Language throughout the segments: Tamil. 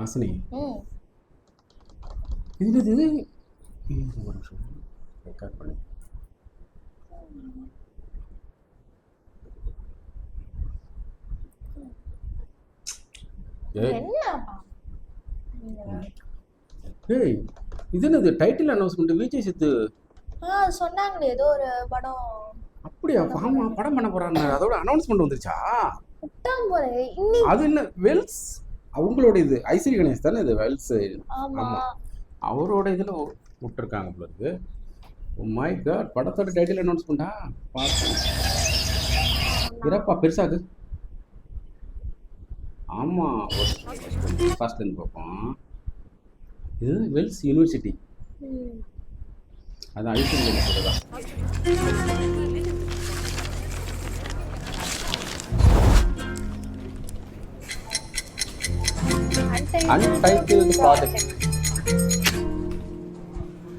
ஹாசினி ம் இது ஒரு நிமிஷம் ரெக்கார்ட் பண்ணி என்னப்பா ஏய் இது என்னது டைட்டில் அனௌன்ஸ்மெண்ட் விஜய் சித்து சொன்னாங்களே ஏதோ ஒரு படம் அப்படியா ஆமா படம் பண்ண போறாங்க அதோட அனௌன்ஸ்மெண்ட் வந்துருச்சா விட்டான் போல இன்னைக்கு. அது என்ன வெல்ஸ் அவங்களோட இது ஐஸ்வரி கணேஷ் தானே இது வெல்ஸ் ஆமா ஆமா அவரோட இதில் விட்டுருக்காங்க போல இருக்கு மை காட் படத்தோட டைட்டில் அனௌன்ஸ்மெண்டா பார்த்தேன் இறப்பா பெருசாக்கு ஆமாம் ஃபர்ஸ்ட் டைம் பார்ப்போம் இது வெல்ஸ் யூனிவர்சிட்டி ம். அதான் ஐஸ்வரி கணேஷோட தான் Untitled Project.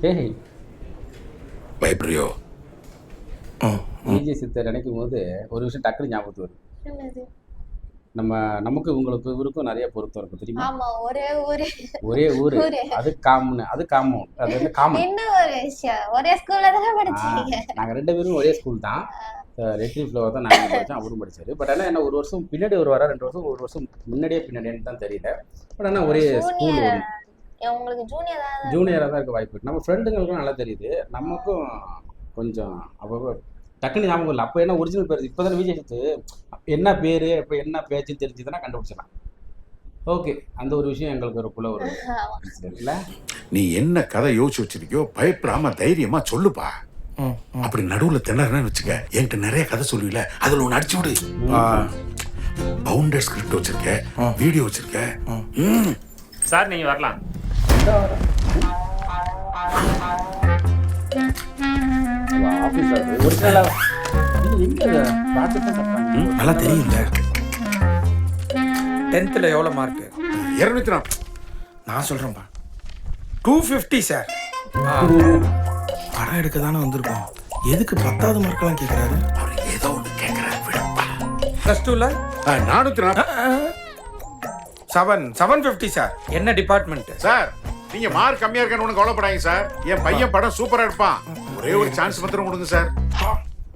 ஏய் பயப்படுறியோ? விஜய் சித்தர் நினைக்கும் போது ஒரு விஷயம் டக்குனு ஞாபகத்து வருது. என்னது? நமக்கு உங்களுக்கு இவருக்கும் நிறைய பொருத்தம் இருக்கும் தெரியுமா? ஆமா ஒரே ஊரு ஒரே ஊரு அது காமன் அது வந்து காமன். என்ன ஒரு விஷயம் ஒரே ஸ்கூல்ல தான் படிச்சீங்க. நாங்க ரெண்டு பேரும் ஒரே ஸ்கூல் தான். ரெட்ரி ஃப்ளவர் தான் நாங்கள் படித்தோம் அவரும் படித்தார். பட் ஆனால் என்ன ஒரு வருஷம் பின்னாடி வருவாரா 2 வருஷம் ஒரு வருஷம் பின்னாடின்னு தான் தெரியல. பட் ஆனால் ஒரே ஸ்கூல் உங்களுக்கு ஜூனியராக தான் இருக்க வாய்ப்பு இருக்கு. நம்ம ஃப்ரெண்டுங்களுக்கும் நல்லா தெரியுது. நமக்கும் கொஞ்சம் அப்போ டக்குன்னு ஞாபகம் இல்லை. அப்போ என்ன ஒரிஜினல் பேர் இப்போ தானே விஜய் சித்து என்ன பேர் இப்போ என்ன பேச்சுன்னு தெரிஞ்சுதுன்னா கண்டுபிடிச்சிடலாம். ஓகே அந்த ஒரு விஷயம் எங்களுக்கு ஒருக்குள்ள ஒரு இல்லை. நீ என்ன கதை யோசிச்சு வச்சிருக்கியோ பயப்படாம தைரியமா சொல்லுப்பா. அப்படி நடுவுல திணறன்னு வச்சுக்க என்கிட்ட நிறைய கதை சொல்லுவீல அதுல ஒன்று அடிச்சு விடு. பவுண்டர் ஸ்கிரிப்ட் வச்சிருக்க வீடியோ வச்சிருக்க. சார் நீங்க வரலாம். நல்லா தெரியுங்க. 10th எவ்வளோ மார்க்கு? 204. நான் சொல்கிறேன்ப்பா 250 சார். படம் எடுக்க தானே வந்திருக்கோம். எதுக்கு 10வது மார்க்கெல்லாம் கேட்குறாரு? அவர் ஏதோ ஒன்று கேட்குறாரு விடப்பா. +2ல 404. 750 சார். என்ன டிபார்ட்மெண்ட் சார் நீங்க மார்க் கம்மியா இருக்கான்னு ஒண்ணு கவலைப்படாதீங்க சார். என் பையன் படம் சூப்பரா எடுப்பான். ஒரே ஒரு சான்ஸ் மாத்திரம் கொடுங்க சார்.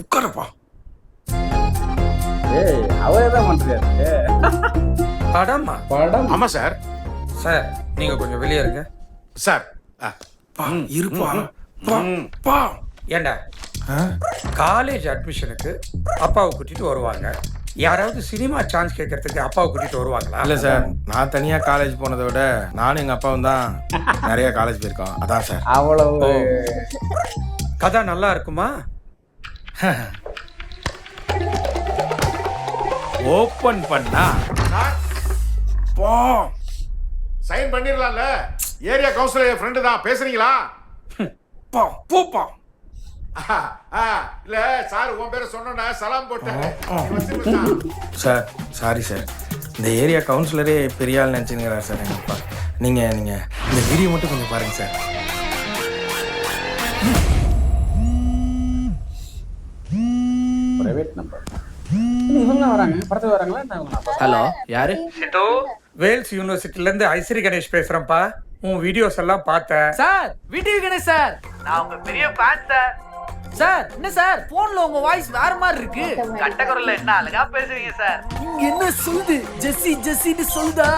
உட்காரப்பா. ஏய் அவரே தான் பண்றாரு படமா? படம் ஆமா சார். சார் நீங்க கொஞ்சம் வெளியே இருங்க சார். இருப்பா பா. ஏண்டா காலேஜ் அட்மிஷனுக்கு அப்பாவை கூட்டிட்டு வருவாங்க. யாராவது சினிமா சான்ஸ் கேட்கறதுக்கு அப்பாவை கூட்டிட்டு வருவாங்களா? இல்லை சார், நான் தனியாக காலேஜ் போனதை விட நானும் எங்கள் அப்பாவும் தான் நிறைய காலேஜ் போயிருக்கோம். அதான் சார். அவ்வளவு கதை நல்லா இருக்குமா? ஓப்பன் பண்ணா போ சைன் பண்ணிரலாம்ல. ஏரியா கவுன்சிலர் ஃப்ரெண்டு தான் பேசுறீங்களா? பா போப்பா. இல்ல சார் உன் பேரை சொன்னா சலாம் போட்டேன். சார் சாரி சார், இந்த ஏரியா கவுன்சிலரே பெரிய ஆள் நினச்சிங்கிறார் சார் எங்கள் அப்பா. நீங்கள் இந்த வீடியோ மட்டும் கொஞ்சம் பாருங்கள் சார். பிரைவேட் நம்பர் இவங்க வராங்க படத்துக்கு வராங்களா? ஹலோ யாரு? வேல்ஸ் யூனிவர்சிட்டில இருந்து ஐஸ்வரி கணேஷ் பேசுறேன்ப்பா. உன் வீடியோஸ் எல்லாம் பார்த்தேன் சார். வீடியோ கணேஷ் சார், நான் உங்க பெரிய ஃபேன் சார். சார் என்ன சார் போன்ல உங்க வாய்ஸ் வேற மாதிரி இருக்கு. கட்டக்குரல்ல என்ன அழகா பேசுறீங்க சார். இங்க என்ன சொல்லுது ஜெஸ்ஸி ஜெஸ்ஸின்னு சொல்லுதா?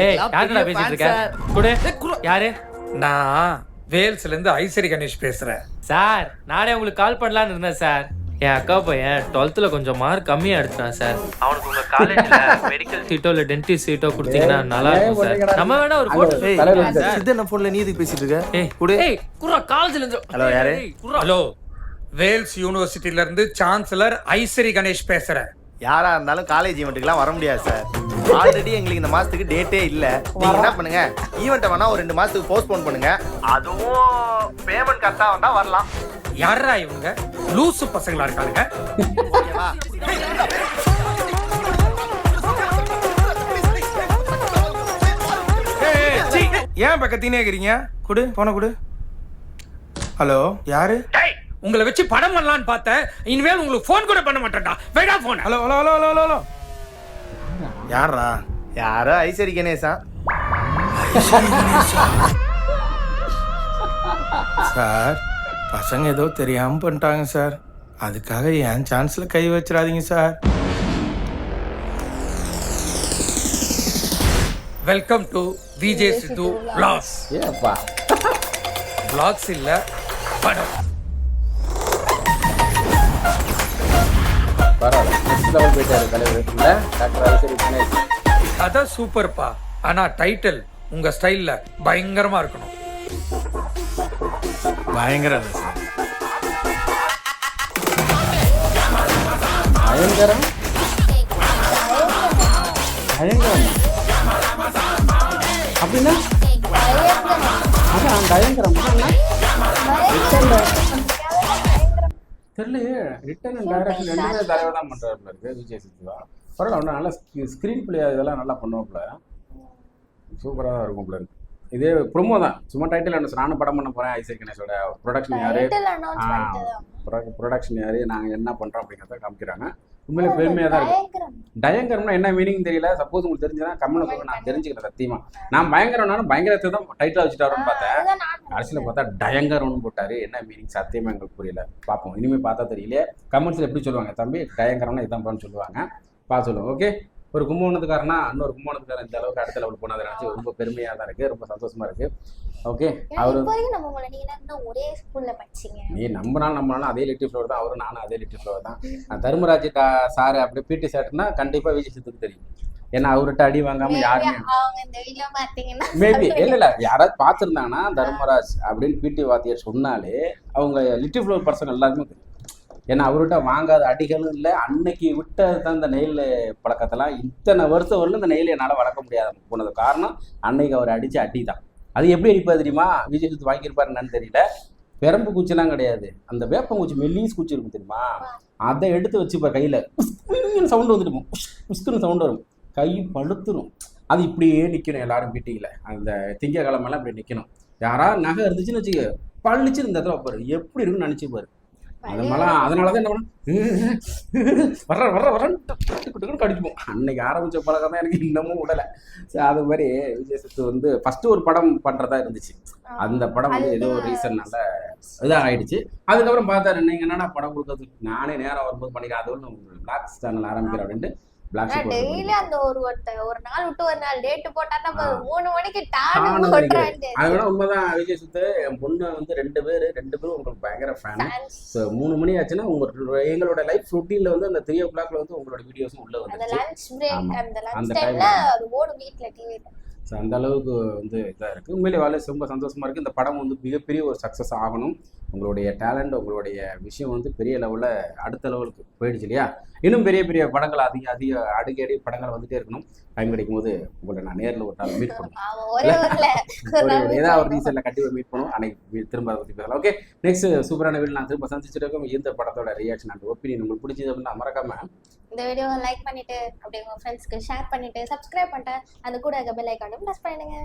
ஏய் யாரடா பேசிட்டு இருக்க? குடு. யாரு? நான் வேல்ஸ்ல இருந்து ஐஸ்வரி கணேஷ் பேசுறேன் சார். நானே உங்களுக்கு கால் பண்ணலாம்னு இருந்தேன் சார். என் அக்கா பையன் 12th கொஞ்சம் மார்க் கம்மியா எடுத்தான் சார். அவனுக்கு உங்க காலேஜ்ல மெடிக்கல் சீட்டோ இல்ல டென்டிஸ்ட் சீட்டோ கொடுத்தீங்கன்னா நல்லா இருக்கும் சார். நம்ம வேணா ஒரு போட்டோ சார். சித்தன ஃபோன்ல நீ எதுக்கு பேசிட்டு இருக்க? ஏய் குடு. ஏய் குறா காலேஜ்ல இருந்து. ஹலோ யாரு? ஹலோ வேல்ஸ் யூனிவர்சிட்டில இருந்து சான்சலர் ஐஸ்வரி கணேஷ் பேசுறேன். யாரா இருந்தாலும் காலேஜ் ஈவெண்ட்டுக்குலாம் வர முடியாது சார். ஆல்ரெடி எங்களுக்கு இந்த மாசத்துக்கு டேட்டே இல்ல. நீங்க என்ன பண்ணுங்க, ஈவெண்ட்டை வேணா ஒரு 2 மாசத்துக்கு போஸ்ட்போன் பண்ணுங்க. அதுவும் பேமெண்ட் கரெக்டா வந்தா வரலாம். யாரா இவங்க? லூசு பசங்களா இருக்கானுங்க. ஓகேவா? ஏன் பக்கத்தினே இருக்கிறீங்க? குடு போன குடு. ஹலோ யாரு? உங்களை வச்சு படம் பண்ணலான்னு பார்த்தேன். இனிமேல் உங்களுக்கு ஃபோன் கூட பண்ண மாட்டேன்டா. வேடா phone. Hello hello hello hello hello யாரா? யாரோ ஐஸ்வரி கணேசா. சார் பசங்க ஏதோ தெரியாம பண்ணிட்டாங்க சார். அதுக்காக என் சான்ஸ்ல கை வச்சிடாதீங்க sir. Welcome to VJ Siddhu vlogs. ஏப்பா vlogs இல்ல படம். பரவாயில்ல, நெக்ஸ்ட் லெவல் போயிட்டாரு தலைவர் இல்ல டாக்டர் ஐஸ்வரி கணேஷ். கதை சூப்பர்ப்பா, ஆனா டைட்டில் உங்க ஸ்டைல்ல பயங்கரமா இருக்கணும். பயங்கரம் இல்லை சார். பயங்கரம் பயங்கரம் அப்படின்னா அதான் பயங்கரம் தெரியலையே. ரிட்டன் அண்ட் டைரக்ஷன் ரெண்டுமே தலைவர் தான் பண்ணுறாருல இருக்கு விஜய் சித்துவா. பரவாயில்ல, அவனை நல்லா ஸ்க்ரீன் பிளே இதெல்லாம் நல்லா பண்ணுவாப்புல, சூப்பராக தான் இருக்கும் இருக்கு. இதே ப்ரொமோ தான், சும்மா டைட்டில் என்ன நானும் படம் பண்ண போகிறேன் ஐஸ்வரி கணேஷோட ப்ரொடக்ஷன் யாரு, ப்ரொடக்ஷன் யாரு, நாங்கள் என்ன பண்ணுறோம் அப்படிங்கிறத காமிக்கிறாங்க. உண்மையிலே பெருமையாக தான் இருக்கும். டயங்கரம்னா என்ன மீனிங் தெரியல, சப்போஸ் உங்களுக்கு தெரிஞ்சதுன்னா கம்மியில் சொல்லுங்க, நான் தெரிஞ்சுக்கிறேன் சத்தியமா. நான் பயங்கரம்னாலும் பயங்கரத்தை தான் டைட்டில் வச்சுட்டாருன்னு பார்த்தேன், கடைசியில் பார்த்தா டயங்கரம்னு போட்டாரு. என்ன மீனிங் சத்தியமா எங்களுக்கு புரியல. பார்ப்போம், இனிமேல் பார்த்தா தெரியல. கமெண்ட்ஸில் எப்படி சொல்லுவாங்க, தம்பி டயங்கரம்னா இதான் பண்ணு சொல்லுவாங்க, பார்த்து சொல்லுவாங்க. ஓகே, ஒரு கும்பகோணத்துக்காரனா இன்னொரு கும்பகோணத்துக்காரன் இந்த அளவுக்கு அடுத்த லெவல் போனதை நினச்சி ரொம்ப பெருமையாக தான் இருக்குது, ரொம்ப சந்தோஷமா இருக்குது. ஓகே, அவரு ஒரே ஸ்கூல்ல படிச்சீங்க. நீ நம்மளாலும் அதே லிட்டில் ஃப்ளவர் தான், அவரும் நானும் அதே லிட்டில் ஃப்ளவர் தான். தர்மராஜ் சார் அப்படி பிடி சார்னா கண்டிப்பாக விஜய் சித்துக்கு தெரியும். ஏன்னா அவர்கிட்ட அடி வாங்காம யாருமே மேபி இல்லை யாராவது பார்த்துருந்தாங்கன்னா தர்மராஜ் அப்படின்னு பிடி வாத்தியார் சொன்னாலே அவங்க லிட்டில் ஃப்ளவர் பர்சன் எல்லாருமே தெரியும். ஏன்னா அவர்கிட்ட வாங்காத அடிகளும் இல்லை. அன்னைக்கு விட்டது தான் இந்த நெயில் பழக்கத்தெல்லாம் இத்தனை வருஷம் வரலும் இந்த நெயில் என்னால் வளர்க்க முடியாத போனது காரணம் அன்னைக்கு அவர் அடித்த அடி தான். அது எப்படி அடிப்பா தெரியுமா, விஜய் சித்து வாங்கியிருப்பாரு என்னன்னு தெரியல. பெரம்பு குச்சிலாம் கிடையாது, அந்த வேப்பங்குச்சி மெல்லீஸ் குச்சி இருக்கும் தெரியுமா, அதை எடுத்து வச்சுப்பா கையில் சவுண்டு வந்துட்டு உஸ்குன்னு சவுண்டு வரும், கை படுத்துரும். அது இப்படியே நிற்கணும் எல்லாரும் மீட்டிங்கில். அந்த திங்கக்கிழமெல்லாம் இப்படி நிற்கணும். யாராவது நகை இருந்துச்சுன்னு வச்சுக்க பழிச்சு இந்த இடத்துல வைப்பாரு, எப்படி இருக்குன்னு நினச்சிப்பாரு. அதனாலதான் என்ன பண்ண கடிச்சுப்போம். அன்னைக்கு ஆரம்பிச்ச பழக்கம் தான் எனக்கு இன்னமும் விடலை. அது மாதிரி விஜய் சித்து வந்து ஃபர்ஸ்ட் ஒரு படம் பண்றதா இருந்துச்சு. அந்த படம் வந்து ஏதோ ஒரு ரீசன்னால இதாக ஆயிடுச்சு. அதுக்கப்புறம் பார்த்தாரு, நீங்க என்னன்னா படம் கொடுக்கறதுக்கு நானே நேரம் வரும்போது பண்ணிக்கிறேன், அது ஒன்று பிளாக் சேனல் ஆரம்பிக்கிறேன் அப்படின்ட்டு டெய்லி அந்த ஒரு நாள் விட்டு ஒரு நாள் டேட் போட்டா தான் 3 மணிக்கு டான் போட்றாங்க. அதனால உண்மைதான் விஜய் சித்து. என் பொண்ணு வந்து ரெண்டு பேரும் உங்களுக்கு பயங்கர ஃபேன். 3 மணி ஆச்சுன்னா எங்களோட லைஃப் ரொட்டீன்ல வந்து அந்த 3 o'clockல வந்து உங்களோட வீடியோஸும் உள்ள வந்து அந்த லஞ்ச் பிரேக் அந்த லஞ்ச் டைம்ல அது ஓடும் வீட்ல டிவில. ஸோ அந்த அளவுக்கு வந்து இதாக இருக்குது. உண்மையிலே வேலை ரொம்ப சந்தோஷமாக இருக்குது. இந்த படம் வந்து மிகப்பெரிய ஒரு சக்ஸஸ் ஆகணும். உங்களுடைய டேலண்ட், உங்களுடைய விஷயம் வந்து பெரிய லெவலில் அடுத்த லெவலுக்கு போயிடுச்சு இல்லையா. இன்னும் பெரிய பெரிய படங்கள் அதிக அடிக்கடி படங்கள் வந்துகிட்டே இருக்கணும். டைம் கிடைக்கும் போது உங்களை நான் நேரில் ஒரு நாள் மீட் பண்ணுவேன். ஏதாவது ஒரு ரீசனில் கண்டிப்பாக மீட் பண்ணுவோம். அன்னைக்கு திரும்ப அதை பற்றி பேசலாம். ஓகே, நெக்ஸ்ட் சூப்பரான வீடு நான் திரும்ப சந்திச்சுட்டு இருக்கோம். இந்த படத்தோட ரியாக்ஷன் அண்ட் ஒப்பீனியன் உங்களுக்கு பிடிச்சது அப்படின்னா மறக்காம இந்த வீடியோவை லைக் பண்ணிட்டு அப்படியே உங்க ஃப்ரெண்ட்ஸ்க்கு ஷேர் பண்ணிட்டு சப்ஸ்கிரைப் பண்ணிட்டு அது கூட பெல் ஐகானையும் பிரஸ் பண்ணுங்க.